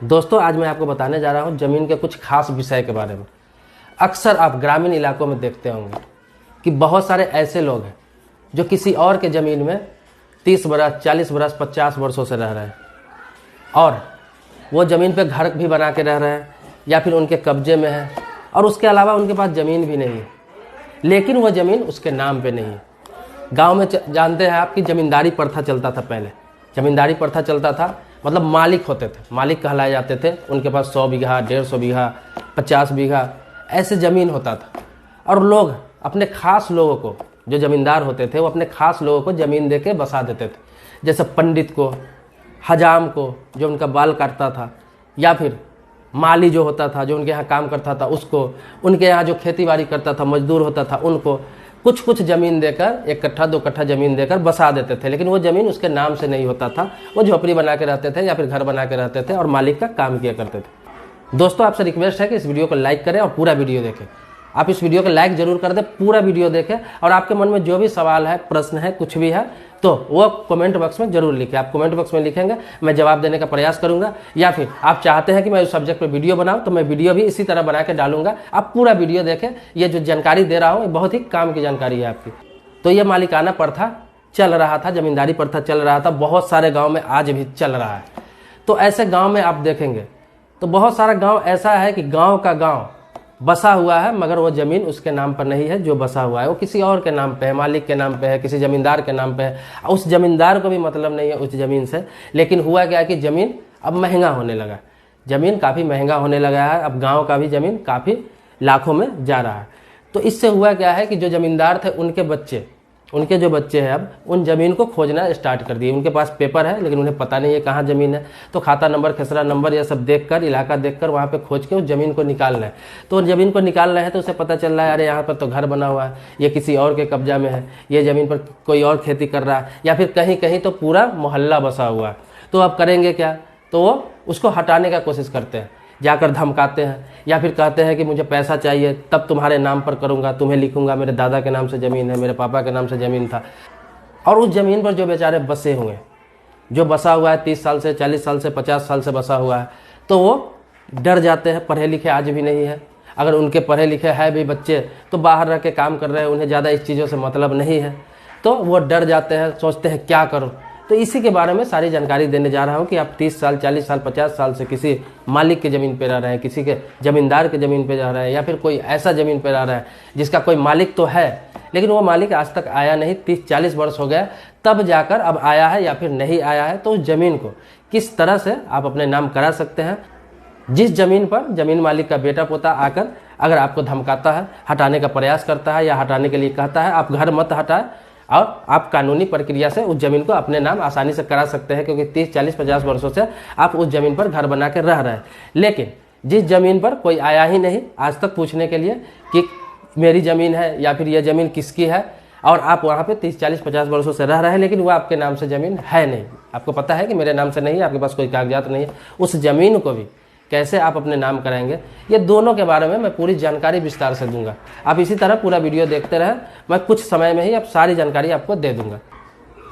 दोस्तों आज मैं आपको बताने जा रहा हूँ ज़मीन के कुछ खास विषय के बारे में। अक्सर आप ग्रामीण इलाकों में देखते होंगे कि बहुत सारे ऐसे लोग हैं जो किसी और के ज़मीन में 30 बरस 40 बरस 50 वर्षों से रह रहे हैं और वो ज़मीन पे घर भी बना के रह रहे हैं या फिर उनके कब्जे में है और उसके अलावा उनके पास ज़मीन भी नहीं है, लेकिन वो ज़मीन उसके नाम पे नहीं है। गांव में जानते हैं आप कि ज़मींदारी प्रथा चलता था। पहले ज़मींदारी प्रथा चलता था, मतलब मालिक होते थे, मालिक कहलाए जाते थे। उनके पास 100 बीघा 150 बीघा 50 बीघा ऐसे ज़मीन होता था और लोग अपने ख़ास लोगों को, जो ज़मींदार होते थे, वो अपने ख़ास लोगों को ज़मीन दे के बसा देते थे। जैसे पंडित को, हजाम को जो उनका बाल काटता था, या फिर माली जो होता था जो उनके यहाँ काम करता था उसको, उनके यहाँ जो खेती बाड़ी करता था मजदूर होता था उनको कुछ कुछ ज़मीन देकर 1 कट्ठा 2 कट्ठा ज़मीन देकर बसा देते थे। लेकिन वो ज़मीन उसके नाम से नहीं होता था, वो झोपड़ी बना के रहते थे या फिर घर बना के रहते थे और मालिक का काम किया करते थे। दोस्तों आपसे रिक्वेस्ट है कि इस वीडियो को लाइक करें और पूरा वीडियो देखें। आप इस वीडियो को लाइक जरूर कर दें, पूरा वीडियो देखें और आपके मन में जो भी सवाल है, प्रश्न है, कुछ भी है तो वो कमेंट बॉक्स में जरूर लिखें। आप कमेंट बॉक्स में लिखेंगे, मैं जवाब देने का प्रयास करूंगा। या फिर आप चाहते हैं कि मैं उस सब्जेक्ट पर वीडियो बनाऊं तो मैं वीडियो भी इसी तरह बना के डालूंगा। आप पूरा वीडियो देखें। ये जो जानकारी दे रहा हूँ ये बहुत ही काम की जानकारी है आपकी। तो ये मालिकाना प्रथा चल रहा था, जमींदारी प्रथा चल रहा था, बहुत सारे गाँव में आज भी चल रहा है। तो ऐसे गाँव में आप देखेंगे तो बहुत सारा गाँव ऐसा है कि गाँव का गाँव बसा हुआ है मगर वो ज़मीन उसके नाम पर नहीं है। जो बसा हुआ है वो किसी और के नाम पे है, मालिक के नाम पे है, किसी ज़मींदार के नाम पे है। उस ज़मींदार को भी मतलब नहीं है उस ज़मीन से। लेकिन हुआ क्या कि ज़मीन अब महंगा होने लगा, ज़मीन काफ़ी महंगा होने लगा है। अब गांव का भी ज़मीन काफ़ी लाखों में जा रहा है। तो इससे हुआ क्या है कि जो ज़मींदार थे उनके जो बच्चे हैं अब उन ज़मीन को खोजना स्टार्ट कर दिए। उनके पास पेपर है लेकिन उन्हें पता नहीं है कहाँ ज़मीन है। तो खाता नंबर, खसरा नंबर यह सब देखकर, इलाका देखकर वहाँ पे खोज के उस ज़मीन को निकाल रहे हैं। तो उन ज़मीन को निकाल रहे हैं तो उसे पता चल रहा है अरे यहाँ पर तो घर बना हुआ है, ये किसी और के कब्जा में है, ये ज़मीन पर कोई और खेती कर रहा है, या फिर कहीं कहीं तो पूरा मोहल्ला बसा हुआ है। तो अब करेंगे क्या? तो वो उसको हटाने का कोशिश करते हैं, जाकर धमकाते हैं या फिर कहते हैं कि मुझे पैसा चाहिए तब तुम्हारे नाम पर करूँगा, तुम्हें लिखूंगा, मेरे दादा के नाम से ज़मीन है, मेरे पापा के नाम से ज़मीन था। और उस ज़मीन पर जो बेचारे बसे हुए, जो बसा हुआ है 30 साल से, 40 साल से, 50 साल से बसा हुआ है, तो वो डर जाते हैं। पढ़े लिखे आज भी नहीं है। अगर उनके पढ़े लिखे है भी बच्चे तो बाहर रह के काम कर रहे हैं, उन्हें ज़्यादा इस चीज़ों से मतलब नहीं है, तो वो डर जाते हैं, सोचते हैं क्या करूँ। तो इसी के बारे में सारी जानकारी देने जा रहा हूँ कि आप 30 साल 40 साल 50 साल से किसी मालिक के ज़मीन पे रह रहे हैं, किसी के ज़मींदार के ज़मीन पे रह रहे हैं, या फिर कोई ऐसा ज़मीन पे रह रहा है जिसका कोई मालिक तो है लेकिन वो मालिक आज तक आया नहीं, 30-40 वर्ष हो गया तब जाकर अब आया है या फिर नहीं आया है। तो उस ज़मीन को किस तरह से आप अपने नाम करा सकते हैं। जिस ज़मीन पर ज़मीन मालिक का बेटा पोता आकर अगर आपको धमकाता है, हटाने का प्रयास करता है या हटाने के लिए कहता है, आप घर मत हटाएं और आप कानूनी प्रक्रिया से उस ज़मीन को अपने नाम आसानी से करा सकते हैं, क्योंकि 30 40 50 वर्षों से आप उस ज़मीन पर घर बना के रह रहे हैं। लेकिन जिस ज़मीन पर कोई आया ही नहीं आज तक पूछने के लिए कि मेरी ज़मीन है या फिर यह ज़मीन किसकी है, और आप वहाँ पे 30 40 50 वर्षों से रह रहे हैं लेकिन वह आपके नाम से ज़मीन है नहीं, आपको पता है कि मेरे नाम से नहीं है, आपके पास कोई कागजात नहीं है, उस ज़मीन को भी कैसे आप अपने नाम कराएंगे, ये दोनों के बारे में मैं पूरी जानकारी विस्तार से दूंगा। आप इसी तरह पूरा वीडियो देखते रहें, मैं कुछ समय में ही अब सारी जानकारी आपको दे दूंगा।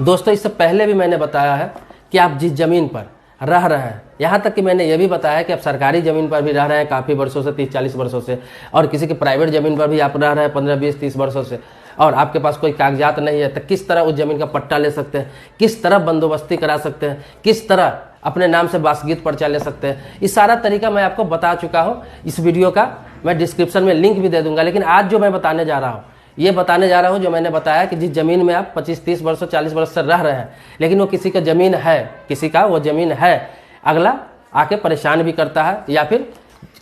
दोस्तों इससे पहले भी मैंने बताया है कि आप जिस ज़मीन पर रह रहे हैं, यहाँ तक कि मैंने ये भी बताया कि आप सरकारी ज़मीन पर भी रह रहे हैं काफ़ी वर्षों से, 30 40 वर्षों से, और किसी की प्राइवेट ज़मीन पर भी आप रह रहे हैं 15 20 30 वर्षों से, और आपके पास कोई कागजात नहीं है, तो किस तरह उस ज़मीन का पट्टा ले सकते हैं, किस तरह बंदोबस्ती करा सकते हैं, किस तरह अपने नाम से वासगीत पर्चा ले सकते हैं, इस सारा तरीका मैं आपको बता चुका हूँ। इस वीडियो का मैं डिस्क्रिप्शन में लिंक भी दे दूंगा। लेकिन आज जो मैं बताने जा रहा हूँ, ये बताने जा रहा हूँ जो मैंने बताया कि जिस ज़मीन में आप 25 30 वर्ष 40 वर्ष से रह रहे हैं लेकिन वो किसी का ज़मीन है, किसी का वो ज़मीन है, अगला आके परेशान भी करता है, या फिर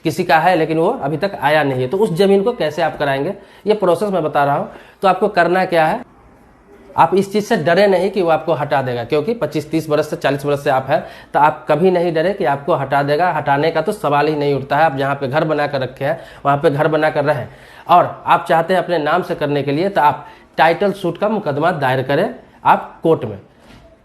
किसी का है लेकिन वो अभी तक आया नहीं है, तो उस ज़मीन को कैसे आप कराएंगे ये प्रोसेस मैं बता रहा हूँ। तो आपको करना क्या है, आप इस चीज़ से डरे नहीं कि वो आपको हटा देगा, क्योंकि 25 30 वर्ष से 40 वर्ष से आप है तो आप कभी नहीं डरे कि आपको हटा देगा। हटाने का तो सवाल ही नहीं उठता है। आप जहाँ पे घर बना कर रखे हैं वहाँ पे घर बना कर रहें, और आप चाहते हैं अपने नाम से करने के लिए तो आप टाइटल सूट का मुकदमा दायर करें आप कोर्ट में।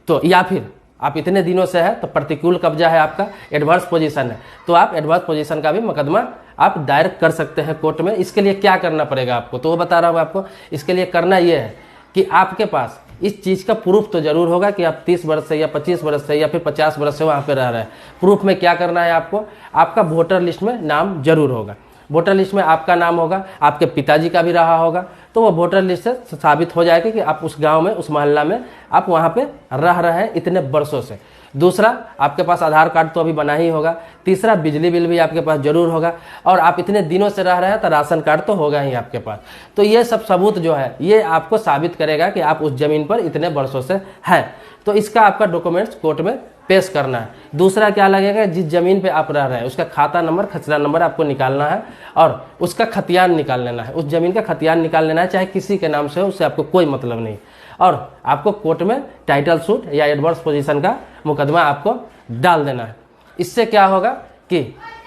तो या फिर आप इतने दिनों से है तो प्रतिकूल कब्जा है, आपका एडवर्स पोजीशन है, तो आप एडवर्स पोजीशन का भी मुकदमा आप दायर कर सकते हैं कोर्ट में। इसके लिए क्या करना पड़ेगा आपको, तो वो बता रहा हूँ आपको। इसके लिए करना ये है कि आपके पास इस चीज़ का प्रूफ तो जरूर होगा कि आप 30 वर्ष से या 25 वर्ष से या फिर 50 वर्ष से वहाँ पे रह रहे हैं। प्रूफ में क्या करना है आपको, आपका वोटर लिस्ट में नाम जरूर होगा। वोटर लिस्ट में आपका नाम होगा, आपके पिताजी का भी रहा होगा, तो वो वोटर लिस्ट से साबित हो जाएगा कि आप उस गांव में, उस मोहल्ला में आप वहाँ पे रह रहे हैं इतने वर्षों से। दूसरा, आपके पास आधार कार्ड तो अभी बना ही होगा। तीसरा, बिजली बिल भी आपके पास जरूर होगा। और आप इतने दिनों से रह रहे हैं तो राशन कार्ड तो होगा ही आपके पास। तो ये सब सबूत जो है ये आपको साबित करेगा कि आप उस जमीन पर इतने वर्षों से हैं। तो इसका आपका डॉक्यूमेंट्स कोर्ट में पेश करना है। दूसरा क्या लगेगा, जिस जमीन पे आप रह रहे हैं उसका खाता नंबर, खसरा नंबर आपको निकालना है और उसका खतियान निकाल लेना है। उस जमीन का खतियान निकाल लेना है, चाहे किसी के नाम से हो, उससे आपको कोई मतलब नहीं। और आपको कोर्ट में टाइटल सूट या एडवर्स पोजीशन का मुकदमा आपको डाल देना है। इससे क्या होगा कि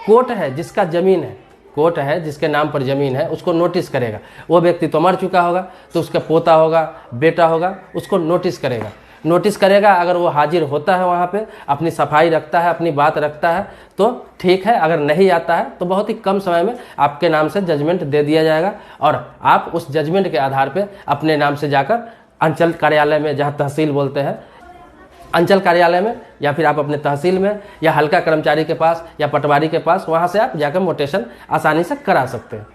कोर्ट है जिसका जमीन है, कोर्ट है जिसके नाम पर जमीन है, उसको नोटिस करेगा। वो व्यक्ति तो मर चुका होगा, तो उसका पोता होगा, बेटा होगा, उसको नोटिस करेगा। अगर वो हाजिर होता है वहाँ पे, अपनी सफाई रखता है, अपनी बात रखता है तो ठीक है। अगर नहीं आता है तो बहुत ही कम समय में आपके नाम से जजमेंट दे दिया जाएगा और आप उस जजमेंट के आधार पे अपने नाम से जाकर अंचल कार्यालय में, जहाँ तहसील बोलते हैं, अंचल कार्यालय में, या फिर आप अपने तहसील में या हल्का कर्मचारी के पास या पटवारी के पास, वहाँ से आप जाकर मोटेशन आसानी से करा सकते हैं।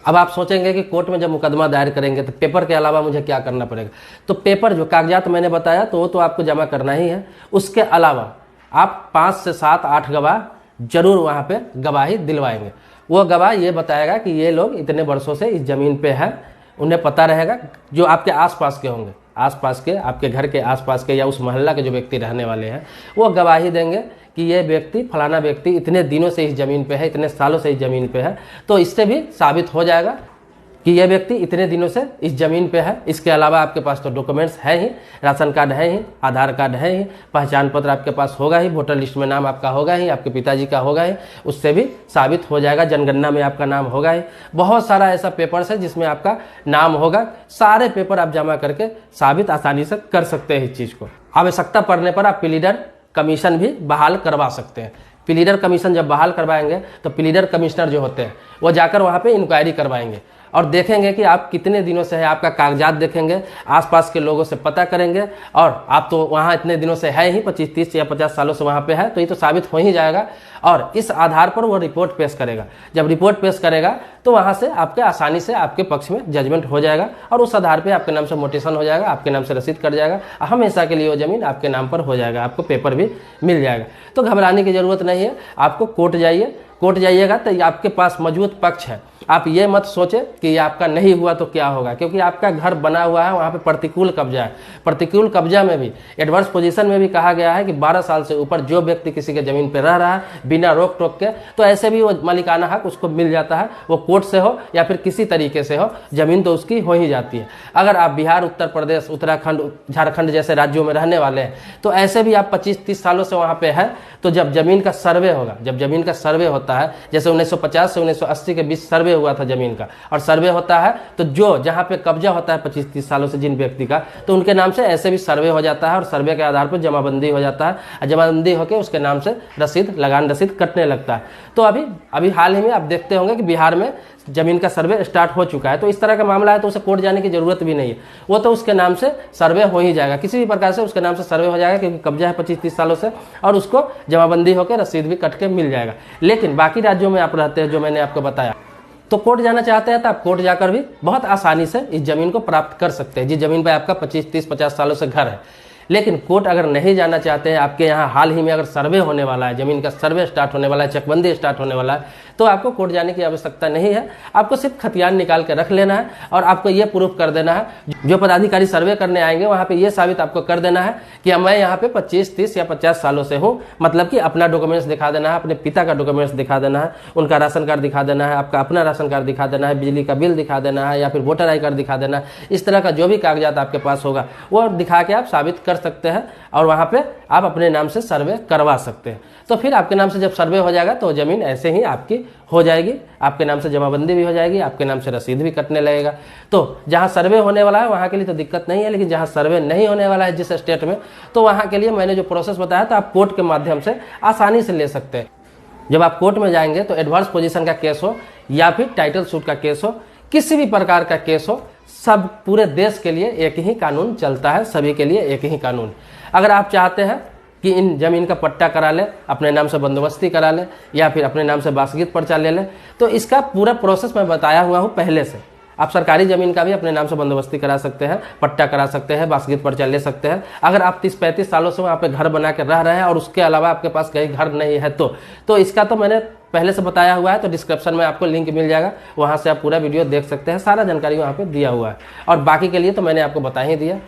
अब आप सोचेंगे कि कोर्ट में जब मुकदमा दायर करेंगे तो पेपर के अलावा मुझे क्या करना पड़ेगा। तो पेपर, जो कागजात मैंने बताया, तो वो तो आपको जमा करना ही है। उसके अलावा आप 5 से 7 8 गवाह जरूर वहाँ पे गवाही दिलवाएंगे। वो गवाह ये बताएगा कि ये लोग इतने वर्षों से इस जमीन पे हैं, उन्हें पता रहेगा। जो आपके आसपास के होंगे, आसपास के, आपके घर के आसपास के या उस मोहल्ला के जो व्यक्ति रहने वाले हैं, वो गवाही देंगे कि ये व्यक्ति, फलाना व्यक्ति इतने दिनों से इस ज़मीन पे है, इतने सालों से इस ज़मीन पे है। तो इससे भी साबित हो जाएगा कि ये व्यक्ति इतने दिनों से इस ज़मीन पे है। इसके अलावा आपके पास तो डॉक्यूमेंट्स है ही, राशन कार्ड है ही, आधार कार्ड है ही, पहचान पत्र आपके पास होगा ही, वोटर लिस्ट में नाम आपका होगा ही, आपके पिताजी का होगा ही, उससे भी साबित हो जाएगा। जनगणना में आपका नाम होगा ही। बहुत सारा ऐसा पेपर्स है जिसमें आपका नाम होगा। सारे पेपर आप जमा करके साबित आसानी से कर सकते हैं इस चीज़ को। आवश्यकता पड़ने पर आप प्लीडर कमीशन भी बहाल करवा सकते हैं। प्लीडर कमीशन जब बहाल करवाएंगे तो प्लीडर कमिश्नर जो होते हैं वो जाकर वहाँ पे इंक्वायरी करवाएंगे और देखेंगे कि आप कितने दिनों से है, आपका कागजात देखेंगे, आसपास के लोगों से पता करेंगे। और आप तो वहाँ इतने दिनों से है ही, 25 30 या 50 सालों से वहाँ पे है, तो ये तो साबित हो ही जाएगा। और इस आधार पर वो रिपोर्ट पेश करेगा। जब रिपोर्ट पेश करेगा तो वहाँ से आपके आसानी से आपके पक्ष में जजमेंट हो जाएगा और उस आधार पर आपके नाम से मोटेशन हो जाएगा, आपके नाम से रसीद कट जाएगा, हमेशा के लिए वो जमीन आपके नाम पर हो जाएगा, आपको पेपर भी मिल जाएगा। तो घबराने की जरूरत नहीं है। आपको कोर्ट जाइएगा तो आपके पास मजबूत पक्ष है। आप ये मत सोचें कि ये आपका नहीं हुआ तो क्या होगा, क्योंकि आपका घर बना हुआ है, वहाँ पे प्रतिकूल कब्जा है। प्रतिकूल कब्जा में भी, एडवर्स पोजीशन में भी कहा गया है कि 12 साल से ऊपर जो व्यक्ति किसी के जमीन पे रह रहा है बिना रोक टोक के, तो ऐसे भी वो मालिकाना हक उसको मिल जाता है। वो कोर्ट से हो या फिर किसी तरीके से हो, जमीन तो उसकी हो ही जाती है। अगर आप बिहार, उत्तर प्रदेश, उत्तराखंड, झारखंड जैसे राज्यों में रहने वाले हैं तो ऐसे भी आप 25 30 सालों से वहाँ पे है, तो जब जमीन का सर्वे होगा, जब जमीन का सर्वे होता है, जैसे 1950 से 1980 के बीच सर्वे हुआ था जमीन का, और सर्वे होता है तो जो जहाँ पे कब्जा होता है 25 30 सालों से जिन व्यक्ति का, तो उनके नाम से ऐसे भी सर्वे हो जाता है और सर्वे के आधार पर जमाबंदी हो जाता है और जमाबंदी होकर उसके नाम से रसीद, लगान रसीद कटने लगता है। तो अभी हाल ही में आप देखते होंगे कि बिहार में जमीन का सर्वे स्टार्ट हो चुका है। तो इस तरह का मामला है तो उसे कोर्ट जाने की जरूरत भी नहीं है, वो तो उसके नाम से सर्वे हो ही जाएगा, किसी भी प्रकार से उसके नाम से सर्वे हो जाएगा, क्योंकि कब्जा है 25 30 सालों से और उसको जमाबंदी होकर रसीद भी कट के मिल जाएगा। लेकिन बाकी राज्यों में आप रहते हैं, जो मैंने आपको बताया, तो कोर्ट जाना चाहते हैं तो आप कोर्ट जाकर भी बहुत आसानी से इस जमीन को प्राप्त कर सकते हैं, जिस जमीन पर आपका 25 30 50 सालों से घर है। लेकिन कोर्ट अगर नहीं जाना चाहते हैं, आपके यहाँ हाल ही में अगर सर्वे होने वाला है, जमीन का सर्वे स्टार्ट होने वाला है, चकबंदी स्टार्ट होने वाला है, तो आपको कोर्ट जाने की आवश्यकता नहीं है। आपको सिर्फ खतियान निकाल के रख लेना है और आपको ये प्रूफ कर देना है, जो पदाधिकारी सर्वे करने आएंगे वहाँ पे ये साबित आपको कर देना है कि मैं यहाँ पे 25 30 या 50 सालों से हूँ। मतलब कि अपना डॉक्यूमेंट्स दिखा देना है, अपने पिता का डॉक्यूमेंट्स दिखा देना है, उनका राशन कार्ड दिखा देना है, आपका अपना राशन कार्ड दिखा देना है, बिजली का बिल दिखा देना है या फिर वोटर आई कार्ड दिखा देना है। इस तरह का जो भी कागजात आपके पास होगा वो दिखा के आप साबित कर सकते हैं और वहाँ पे आप अपने नाम से सर्वे करवा सकते हैं। तो फिर आपके नाम से जब सर्वे हो जाएगा तो ज़मीन ऐसे ही आपकी हो जाएगी, आपके नाम से जमाबंदी भी हो जाएगी, आपके नाम से रसीद भी कटने लगेगा। तो जहाँ सर्वे होने वाला है वहाँ के लिए तो दिक्कत नहीं है, लेकिन जहाँ सर्वे नहीं होने वाला है जिस स्टेट में, तो वहाँ के लिए मैंने जो प्रोसेस बताया था आप कोर्ट के माध्यम से आसानी से ले सकते हैं। जब आप कोर्ट में जाएंगे तो एडवर्स पोजीशन का केस हो या फिर टाइटल सूट का केस हो, किसी भी प्रकार का केस हो, सब पूरे देश के लिए एक ही कानून चलता है, सभी के लिए एक ही कानून। अगर आप चाहते हैं कि इन ज़मीन का पट्टा करा ले, अपने नाम से बंदोबस्ती करा ले या फिर अपने नाम से वासगीत पर्चा ले ले, तो इसका पूरा प्रोसेस मैं बताया हुआ हूँ पहले से। आप सरकारी ज़मीन का भी अपने नाम से बंदोबस्ती करा सकते हैं, पट्टा करा सकते हैं, वासगीत पर्चा ले सकते हैं। अगर आप 30-35 सालों से वहाँ पे घर बना के रह रहे हैं और उसके अलावा आपके पास कहीं घर नहीं है तो इसका तो मैंने पहले से बताया हुआ है, तो डिस्क्रिप्शन में आपको लिंक मिल जाएगा, वहाँ से आप पूरा वीडियो देख सकते हैं। सारा जानकारी वहाँ पे दिया हुआ है और बाकी के लिए तो मैंने आपको बता ही दिया।